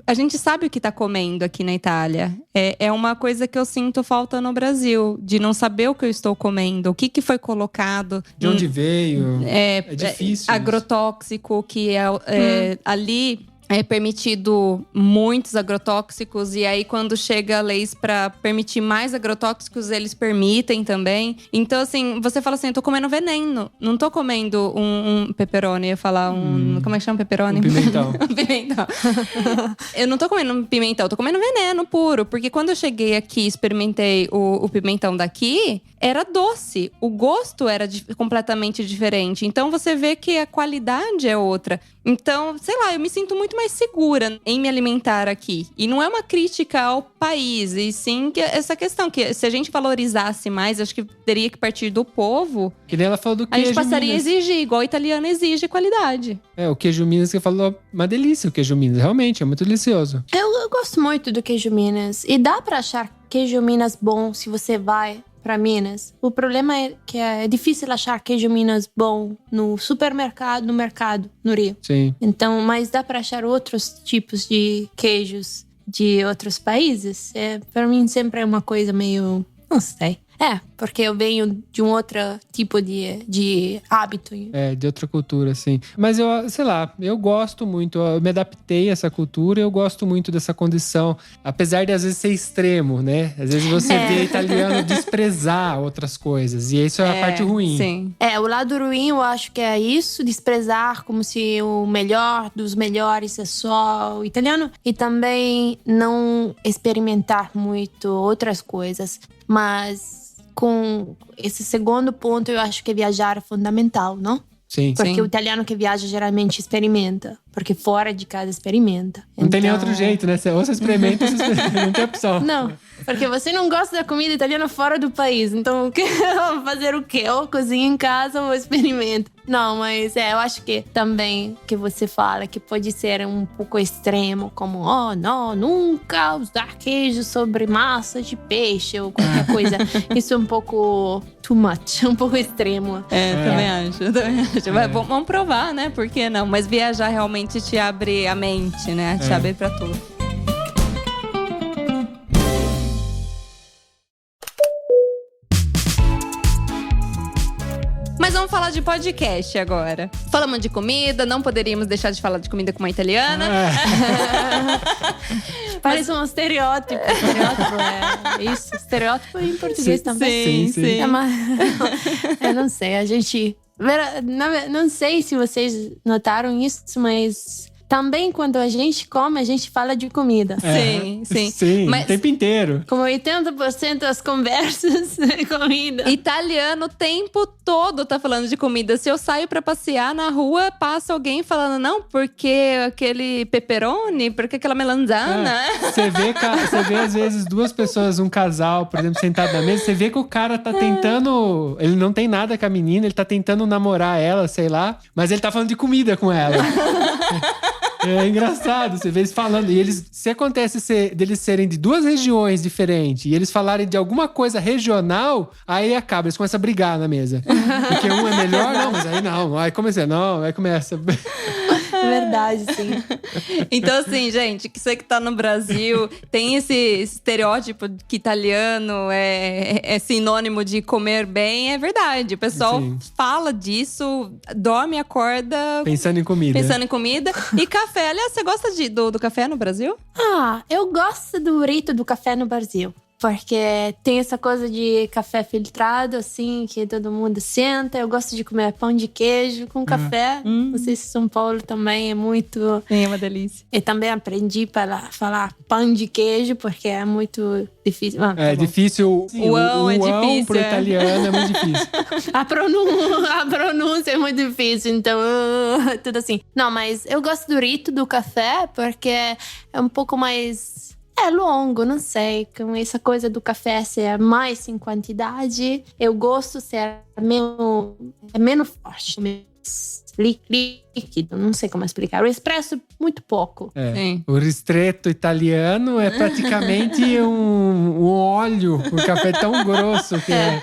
S3: A gente sabe o que tá comendo aqui na Itália. É uma coisa que eu sinto falta no Brasil, de não saber o que eu estou comendo, o que foi colocado.
S2: De onde veio. É difícil.
S3: Agrotóxico, que ali é permitido muitos agrotóxicos. E aí, quando chega leis para permitir mais agrotóxicos, eles permitem também. Então, assim, você fala assim, eu tô comendo veneno. Não tô comendo um pepperoni, eu ia falar como é que chama pepperoni?
S2: Um pimentão.
S3: Um pimentão. Eu não tô comendo um pimentão, eu tô comendo veneno puro. Porque quando eu cheguei aqui e experimentei o pimentão daqui, era doce. O gosto era completamente diferente. Então, você vê que a qualidade é outra. Então, sei lá, eu me sinto muito mais segura em me alimentar aqui. E não é uma crítica ao país, e sim que essa questão que se a gente valorizasse mais, acho que teria que partir do povo.
S2: Que nem ela falou do queijo.
S3: A gente passaria
S2: Minas.
S3: A exigir, igual o italiano exige qualidade.
S2: O queijo Minas que falou, uma delícia o queijo Minas, realmente, é muito delicioso.
S1: Eu gosto muito do queijo Minas. E dá pra achar queijo Minas bom se você vai para Minas. O problema é que é difícil achar queijo Minas bom no supermercado, no mercado, no Rio.
S2: Sim.
S1: Então, mas dá para achar outros tipos de queijos de outros países. Para mim sempre é uma coisa meio, não sei. Porque eu venho de um outro tipo de hábito.
S2: De outra cultura, sim. Mas eu gosto muito, eu me adaptei a essa cultura, eu gosto muito dessa condição. Apesar de às vezes ser extremo, né? Às vezes você vê italiano desprezar outras coisas. E isso é a parte ruim.
S3: Sim.
S1: O lado ruim eu acho que é isso, desprezar como se o melhor dos melhores é só o italiano. E também não experimentar muito outras coisas. Mas com esse segundo ponto, eu acho que viajar é fundamental, não?
S2: Sim.
S1: Porque o italiano que viaja geralmente experimenta. Porque fora de casa experimenta.
S2: Não tem nem outro jeito, né? Ou você experimenta, ou você experimenta. Não tem opção.
S1: Não, porque você não gosta da comida italiana fora do país. Então, fazer o quê? Ou cozinha em casa ou experimenta. Não, mas eu acho que também que você fala que pode ser um pouco extremo. Como, não, nunca usar queijo sobre massa de peixe ou qualquer coisa. Isso é um pouco too much, um pouco extremo.
S3: Também acho. Vamos provar, né? Por que não? Mas viajar realmente te abre a mente, né? Te abre pra tudo. Mas vamos falar de podcast agora. Falamos de comida, não poderíamos deixar de falar de comida com uma italiana.
S1: Parece um estereótipo. Isso, estereótipo em português também.
S3: Sim.
S1: Eu não sei, a gente... Não sei se vocês notaram isso, mas também quando a gente come, a gente fala de comida.
S3: Sim.
S2: Mas, o tempo inteiro.
S1: Como 80% das conversas é comida.
S3: Italiano o tempo todo tá falando de comida. Se eu saio pra passear na rua, passa alguém falando, não, porque aquele pepperoni, porque aquela melanzana.
S2: Você vê às vezes duas pessoas, um casal, por exemplo, sentado na mesa, você vê que o cara tá tentando… Ele não tem nada com a menina, ele tá tentando namorar ela, sei lá. Mas ele tá falando de comida com ela. É engraçado, você vê eles falando. E eles, se acontece deles serem de duas regiões diferentes e eles falarem de alguma coisa regional, aí acaba, eles começam a brigar na mesa. Porque um é melhor, não, mas aí não. Aí começa.
S1: É verdade, sim.
S3: Então, assim, gente, que você que tá no Brasil, tem esse estereótipo que italiano é sinônimo de comer bem, é verdade. O pessoal fala disso, dorme, acorda…
S2: Pensando em comida.
S3: E café. Aliás, você gosta do café no Brasil?
S1: Eu gosto do rito do café no Brasil. porque tem essa coisa de café filtrado, assim, que todo mundo senta. Eu gosto de comer pão de queijo com café. Não sei se São Paulo também é muito...
S3: Sim, é uma delícia.
S1: Eu também aprendi para falar pão de queijo, porque é muito difícil.
S2: Difícil. Sim,
S3: é difícil.
S2: Pro italiano é muito difícil.
S1: A pronúncia é muito difícil, então tudo assim. Não, mas eu gosto do rito do café, porque é um pouco mais... longo, não sei. Com essa coisa do café ser mais em quantidade, eu gosto ser menos forte, menos líquido, não sei como explicar. O expresso, muito pouco.
S2: O ristretto italiano é praticamente um óleo. O café é tão grosso que é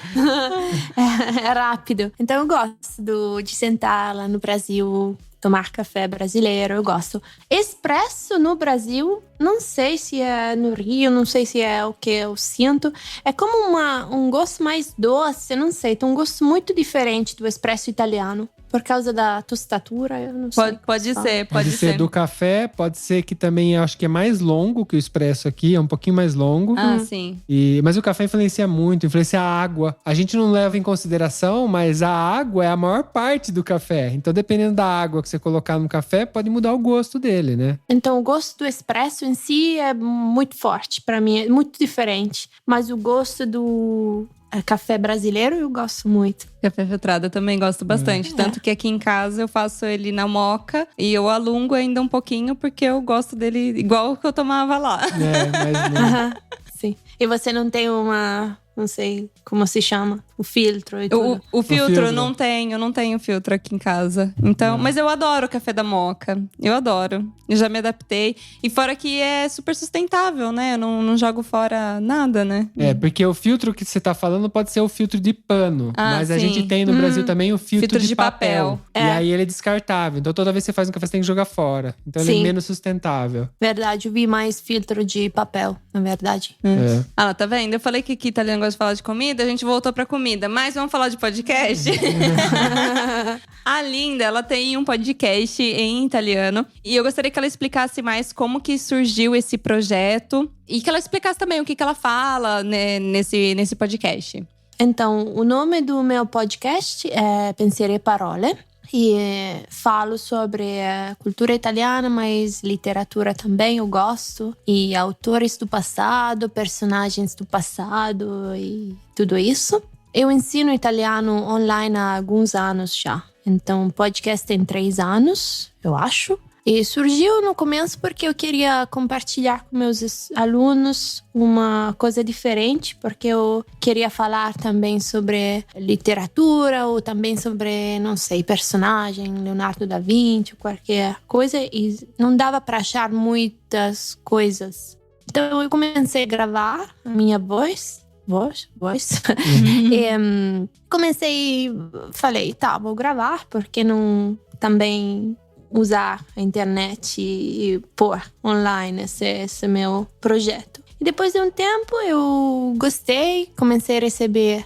S1: rápido. Então eu gosto de sentar lá no Brasil, tomar café brasileiro, eu gosto. Expresso no Brasil, não sei se é no Rio, não sei se é o que eu sinto. É como um gosto mais doce, não sei. Tem um gosto muito diferente do expresso italiano. Por causa da tostatura, eu não sei.
S3: Pode ser
S2: do café, pode ser que também acho que é mais longo que o expresso aqui, é um pouquinho mais longo.
S3: Sim.
S2: Mas o café influencia muito, influencia a água. A gente não leva em consideração, mas a água é a maior parte do café. Então, dependendo da água que você colocar no café, pode mudar o gosto dele, né?
S1: Então, o gosto do expresso em si é muito forte pra mim, é muito diferente. Mas o gosto do café brasileiro eu gosto muito.
S3: Café filtrado eu também gosto bastante. Tanto que aqui em casa eu faço ele na moca e eu alongo ainda um pouquinho porque eu gosto dele igual o que eu tomava lá.
S2: Mas não.
S1: Sim. E você não tem não sei como se chama, o filtro e tudo.
S3: O filtro não tenho filtro aqui em casa. Então, mas eu adoro o café da moca. Eu adoro. Eu já me adaptei. E fora que é super sustentável, né? Eu não jogo fora nada, né?
S2: Porque o filtro que você tá falando pode ser o filtro de pano. Mas a gente tem no Brasil também o filtro de papel. E aí ele é descartável. Então toda vez que você faz um café, você tem que jogar fora. Então ele é menos sustentável.
S1: Verdade, eu vi mais filtro de papel, na verdade.
S3: Tá vendo? Eu falei que aqui italiano gosta de falar de comida, a gente voltou pra comida. Mas vamos falar de podcast? A Linda, ela tem um podcast em italiano. E eu gostaria que ela explicasse mais como que surgiu esse projeto. E que ela explicasse também o que ela fala, né, nesse podcast.
S1: Então, o nome do meu podcast é Pensieri e Parole. E falo sobre cultura italiana, mas literatura também eu gosto. E autores do passado, personagens do passado e tudo isso. Eu ensino italiano online há alguns anos já. Então, o podcast tem 3 anos, eu acho. E surgiu no começo porque eu queria compartilhar com meus alunos uma coisa diferente, porque eu queria falar também sobre literatura ou também sobre, não sei, personagem, Leonardo da Vinci, qualquer coisa, e não dava para achar muitas coisas. Então eu comecei a gravar a minha voz. E falei, vou gravar, porque não também usar a internet e pôr online esse meu projeto. E depois de um tempo eu gostei, comecei a receber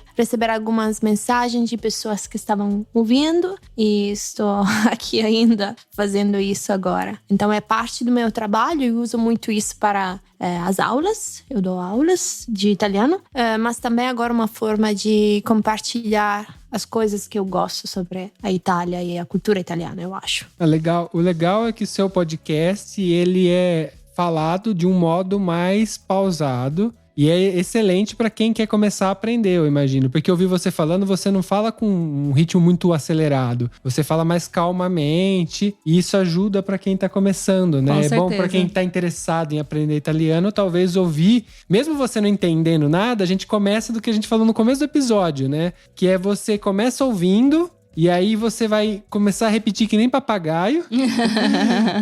S1: algumas mensagens de pessoas que estavam ouvindo e estou aqui ainda fazendo isso agora. Então é parte do meu trabalho e uso muito isso para as aulas. Eu dou aulas de italiano, mas também agora uma forma de compartilhar as coisas que eu gosto sobre a Itália e a cultura italiana, eu acho.
S2: O legal é que o seu podcast, ele é falado de um modo mais pausado e é excelente para quem quer começar a aprender, eu imagino. Porque eu ouvi você falando, você não fala com um ritmo muito acelerado. Você fala mais calmamente e isso ajuda para quem tá começando, né?
S3: Com certeza.
S2: Bom para quem tá interessado em aprender italiano, talvez ouvir, mesmo você não entendendo nada, a gente começa do que a gente falou no começo do episódio, né? Que é você começa ouvindo. E aí você vai começar a repetir que nem papagaio.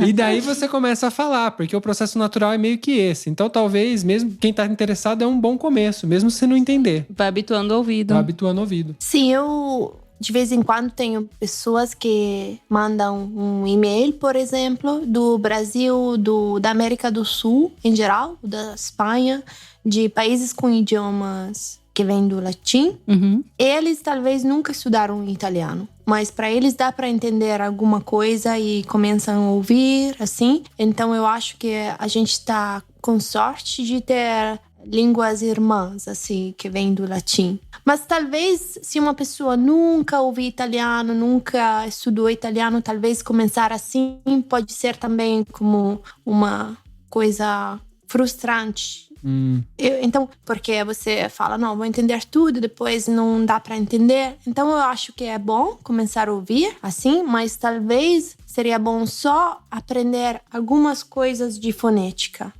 S2: E daí você começa a falar, porque o processo natural é meio que esse. Então talvez, mesmo quem tá interessado, é um bom começo, mesmo se não entender.
S3: Vai habituando o ouvido.
S1: Sim, eu de vez em quando tenho pessoas que mandam um e-mail, por exemplo, do Brasil, da América do Sul em geral, da Espanha, de países com idiomas que vem do latim. Eles talvez nunca estudaram italiano, mas para eles dá para entender alguma coisa e começam a ouvir, assim. Então eu acho que a gente está com sorte de ter línguas irmãs, assim, que vem do latim. Mas talvez, se uma pessoa nunca ouviu italiano, nunca estudou italiano, talvez começar assim pode ser também como uma coisa frustrante. Então, porque você fala, não, vou entender tudo, depois não dá para entender. Então, eu acho que é bom começar a ouvir assim, mas talvez seria bom só aprender algumas coisas de fonética.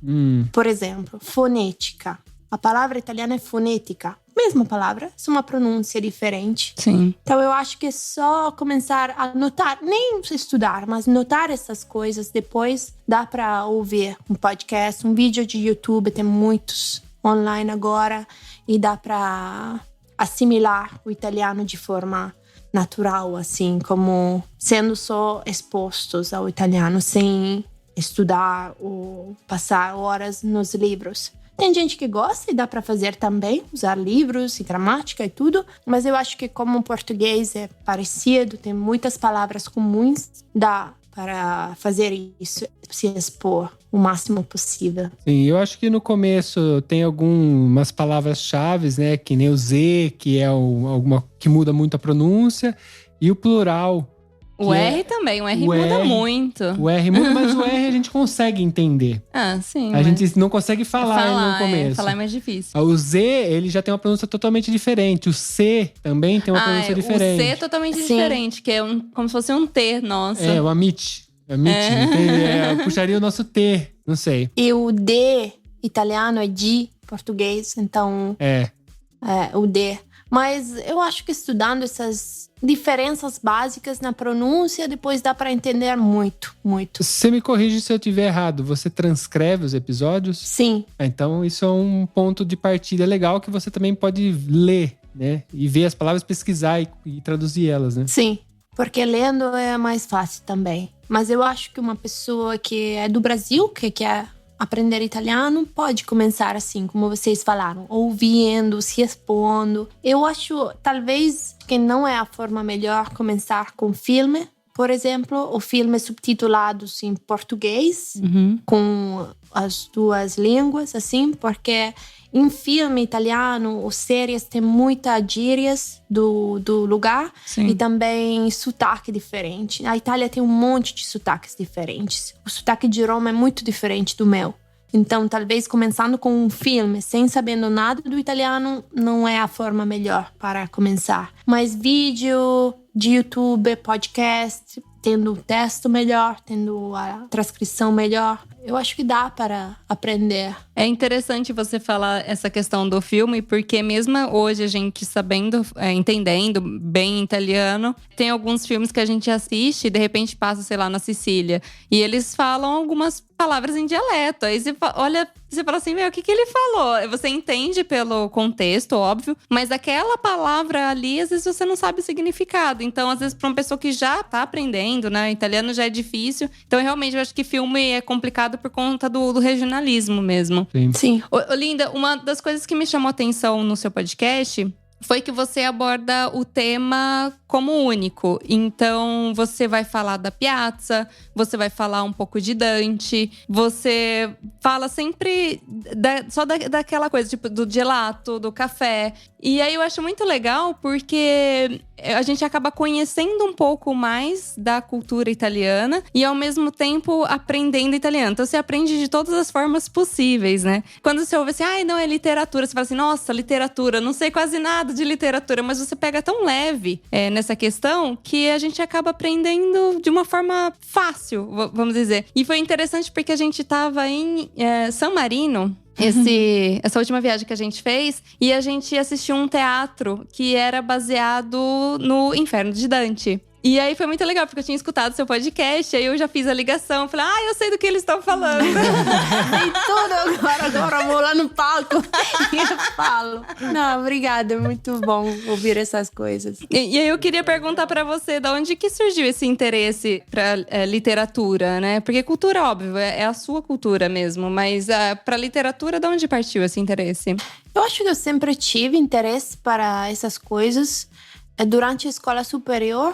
S1: Por exemplo, fonética. A palavra italiana é fonética. Mesma palavra, só uma pronúncia diferente.
S3: Sim.
S1: Então, eu acho que é só começar a notar, nem estudar, mas notar essas coisas. Depois dá para ouvir um podcast, um vídeo de YouTube, tem muitos online agora. E dá para assimilar o italiano de forma natural, assim, como sendo só expostos ao italiano, sem estudar ou passar horas nos livros. Tem gente que gosta e dá para fazer também, usar livros e gramática e tudo, mas eu acho que como o português é parecido, tem muitas palavras comuns, dá para fazer isso, se expor o máximo possível.
S2: Sim, eu acho que no começo tem algumas palavras-chave, né, que nem o Z, que é alguma que muda muito a pronúncia, e o plural.
S3: O R também, o R muda muito.
S2: O R muda, mas o R a gente consegue entender.
S3: Sim.
S2: A gente não consegue falar no começo.
S3: Falar é mais difícil.
S2: O Z, ele já tem uma pronúncia totalmente diferente. O C também tem uma pronúncia diferente.
S3: O C é totalmente diferente, que é como se fosse um T, nossa.
S2: É, o amit. Puxaria o nosso T, não sei.
S1: E o D italiano é de português, então… o D. Mas eu acho que estudando essas diferenças básicas na pronúncia, depois dá para entender muito, muito.
S2: Você me corrige se eu estiver errado. Você transcreve os episódios?
S1: Sim.
S2: Então isso é um ponto de partida legal que você também pode ler, né? E ver as palavras, pesquisar e traduzir elas, né?
S1: Sim, porque lendo é mais fácil também. Mas eu acho que uma pessoa que é do Brasil, que quer aprender italiano, pode começar assim, como vocês falaram, ouvindo, se expondo. Eu acho, talvez, que não é a forma melhor começar com filme. Por exemplo, o filme subtitulados em português, com as duas línguas, assim, porque em filme italiano, os séries têm muitas gírias do lugar. Sim. E também sotaque diferente. A Itália tem um monte de sotaques diferentes. O sotaque de Roma é muito diferente do meu. Então, talvez começando com um filme, sem sabendo nada do italiano, não é a forma melhor para começar. Mas vídeo de YouTube, podcast, tendo o texto melhor, tendo a transcrição melhor, eu acho que dá para aprender.
S3: É interessante você falar essa questão do filme, porque mesmo hoje a gente sabendo, entendendo bem italiano, tem alguns filmes que a gente assiste e de repente passa, sei lá, na Sicília. E eles falam algumas palavras em dialeto. Aí você olha, você fala assim, o que ele falou? Você entende pelo contexto, óbvio, mas aquela palavra ali, às vezes você não sabe o significado. Então, às vezes, para uma pessoa que já tá aprendendo, né, italiano já é difícil. Então, realmente, eu acho que filme é complicado por conta do regionalismo mesmo.
S1: Sim.
S3: Linda, uma das coisas que me chamou a atenção no seu podcast foi que você aborda o tema como único. Então, você vai falar da Piazza, você vai falar um pouco de Dante, você fala sempre só daquela coisa, tipo, do gelato, do café. E aí eu acho muito legal porque a gente acaba conhecendo um pouco mais da cultura italiana e, ao mesmo tempo, aprendendo italiano. Então, você aprende de todas as formas possíveis, né? Quando você ouve assim, não, é literatura. Você fala assim, nossa, literatura, não sei quase nada de literatura. Mas você pega tão leve nessa questão que a gente acaba aprendendo de uma forma fácil, vamos dizer. E foi interessante porque a gente estava em San Marino, essa última viagem que a gente fez, e a gente assistiu um teatro que era baseado no Inferno de Dante. E aí foi muito legal, porque eu tinha escutado seu podcast, aí eu já fiz a ligação, falei, eu sei do que eles estão falando.
S1: Sei tudo agora vou lá no palco e eu falo. Não, obrigada, é muito bom ouvir essas coisas.
S3: E aí eu queria perguntar pra você, de onde que surgiu esse interesse pra literatura, né? Porque cultura, óbvio, é a sua cultura mesmo, mas pra literatura, de onde partiu esse interesse?
S1: Eu acho que eu sempre tive interesse para essas coisas. Durante a escola superior,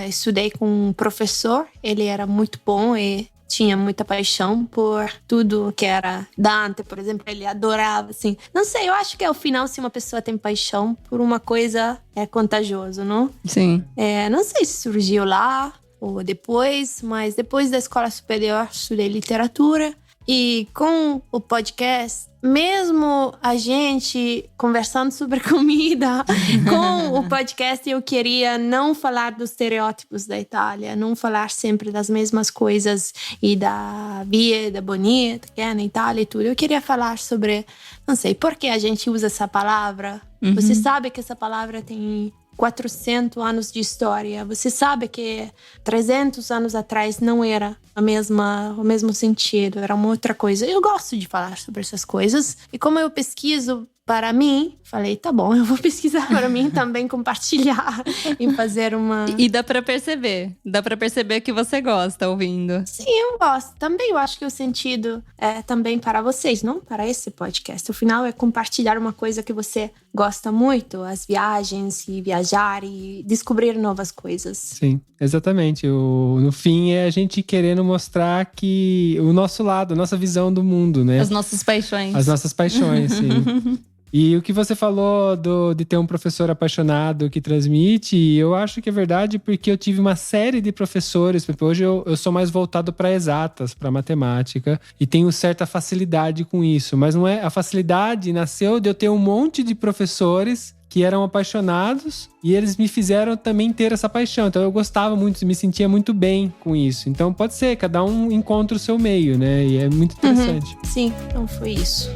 S1: estudei com um professor, ele era muito bom e tinha muita paixão por tudo que era Dante, por exemplo. Ele adorava, assim. Não sei, eu acho que ao final, se uma pessoa tem paixão por uma coisa, é contagioso, não?
S3: Sim.
S1: Não sei se surgiu lá ou depois, mas depois da escola superior, estudei literatura. E com o podcast, mesmo a gente conversando sobre comida, com o podcast eu queria não falar dos estereótipos da Itália, não falar sempre das mesmas coisas e da vida bonita que é na Itália e tudo. Eu queria falar sobre, não sei, por que a gente usa essa palavra. Você sabe que essa palavra tem 400 anos de história. Você sabe que 300 anos atrás não era o mesmo sentido, era uma outra coisa. Eu gosto de falar sobre essas coisas. E como eu pesquiso para mim, falei, tá bom, eu vou pesquisar para mim também, compartilhar e fazer uma...
S3: E dá pra perceber que você gosta ouvindo.
S1: Sim, eu gosto. Também eu acho que o sentido é também para vocês, não para esse podcast. O final é compartilhar uma coisa que você gosta muito, as viagens e viajar e descobrir novas coisas.
S2: Sim, exatamente. No fim é a gente querendo mostrar que o nosso lado, a nossa visão do mundo, né?
S3: As nossas paixões.
S2: As nossas paixões, sim. E o que você falou de ter um professor apaixonado que transmite, eu acho que é verdade porque eu tive uma série de professores. Hoje eu sou mais voltado para exatas, para matemática, e tenho certa facilidade com isso. Mas não é, a facilidade nasceu de eu ter um monte de professores que eram apaixonados e eles me fizeram também ter essa paixão. Então eu gostava muito, me sentia muito bem com isso. Então pode ser, cada um encontra o seu meio, né? E é muito interessante.
S1: Sim, então foi isso.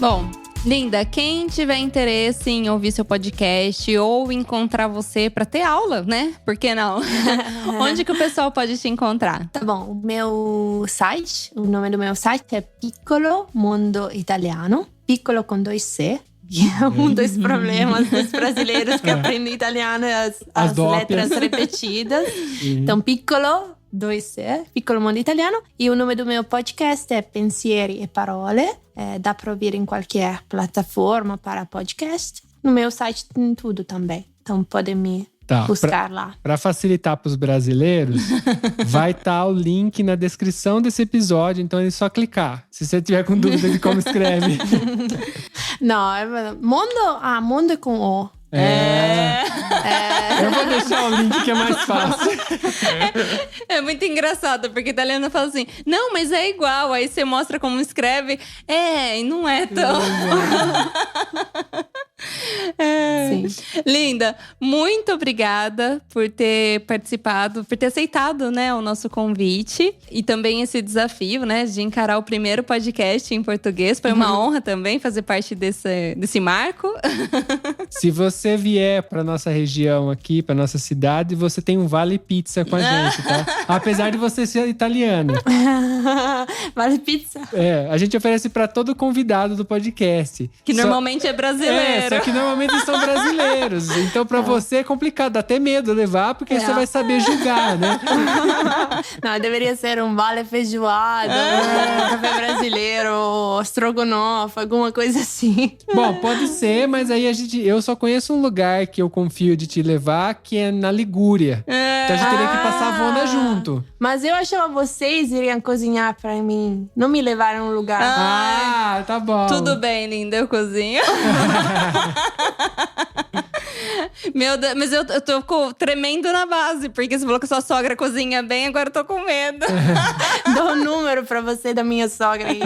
S3: Bom, Linda, quem tiver interesse em ouvir seu podcast ou encontrar você para ter aula, né? Por que não? Onde que o pessoal pode te encontrar?
S1: Tá bom, o meu site, o nome do meu site é Piccolo Mondo Italiano. Piccolo com 2 C. Que é um dos problemas dos brasileiros que aprendem italiano, as letras repetidas. Então, Piccolo, 2C, Piccolo Mondo Italiano. E o nome do meu podcast é Pensieri e Parole. Dá para ouvir em qualquer plataforma para podcast. No meu site tem tudo também. Então, podem me buscar lá.
S2: Para facilitar para os brasileiros, vai estar o link na descrição desse episódio. Então, é só clicar. Se você tiver com dúvida de como escreve.
S1: Não, Mondo é com O.
S2: Eu vou deixar o link que é mais fácil.
S3: É muito engraçado, porque a italiana fala assim, não, mas é igual. Aí você mostra como escreve. E não é tão...
S1: Sim.
S3: Linda, muito obrigada por ter participado, por ter aceitado, né, o nosso convite. E também esse desafio, né, de encarar o primeiro podcast em português. Foi uma honra também fazer parte desse marco.
S2: Se você vier para nossa região aqui, para nossa cidade, você tem um vale pizza com a gente, tá? Apesar de você ser italiano.
S1: Vale pizza?
S2: A gente oferece para todo convidado do podcast.
S3: Que normalmente é brasileiro.
S2: Só que normalmente são brasileiros. Então, para você é complicado, dá até medo levar, porque você vai saber julgar, né?
S1: Não, deveria ser um vale feijoada, um café brasileiro, estrogonofe, alguma coisa assim.
S2: Bom, pode ser, mas aí eu só conheço um lugar que eu confio de te levar, que é na Ligúria. Então a gente teria que passar a Vona junto.
S1: Mas eu achava que vocês iriam cozinhar pra mim. Não me levaram a um lugar.
S2: Tá bom.
S3: Tudo bem, linda, eu cozinho. Meu Deus, mas eu tô tremendo na base, porque você falou que sua sogra cozinha bem, agora eu tô com medo.
S1: Dou um número pra você da minha sogra e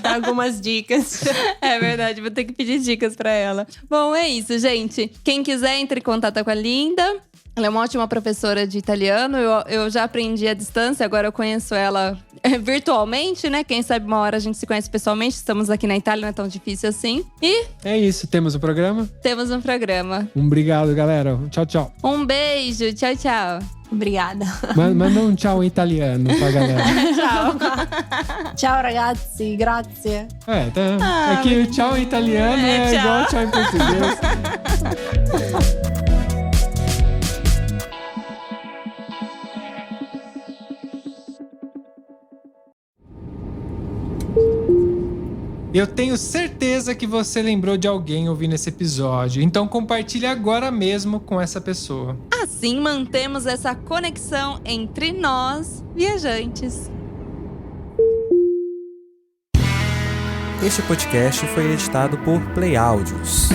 S1: dar algumas dicas.
S3: É verdade, vou ter que pedir dicas pra ela. Bom, é isso, gente. Quem quiser, entre em contato com a Linda. Ela é uma ótima professora de italiano. Eu já aprendi à distância, agora eu conheço ela virtualmente, né? Quem sabe uma hora a gente se conhece pessoalmente. Estamos aqui na Itália, não é tão difícil assim. E…
S2: é isso, temos o programa?
S3: Temos um programa.
S2: Obrigado, galera. Tchau, tchau.
S3: Um beijo, tchau, tchau.
S1: Obrigada.
S2: Manda um tchau em italiano pra galera.
S1: Tchau. Ciao ragazzi, grazie.
S2: É que o tchau em italiano é igual tchau em português. Eu tenho certeza que você lembrou de alguém ouvindo esse episódio, então compartilhe agora mesmo com essa pessoa.
S3: Assim mantemos essa conexão entre nós, viajantes.
S4: Este podcast foi editado por Play Áudios.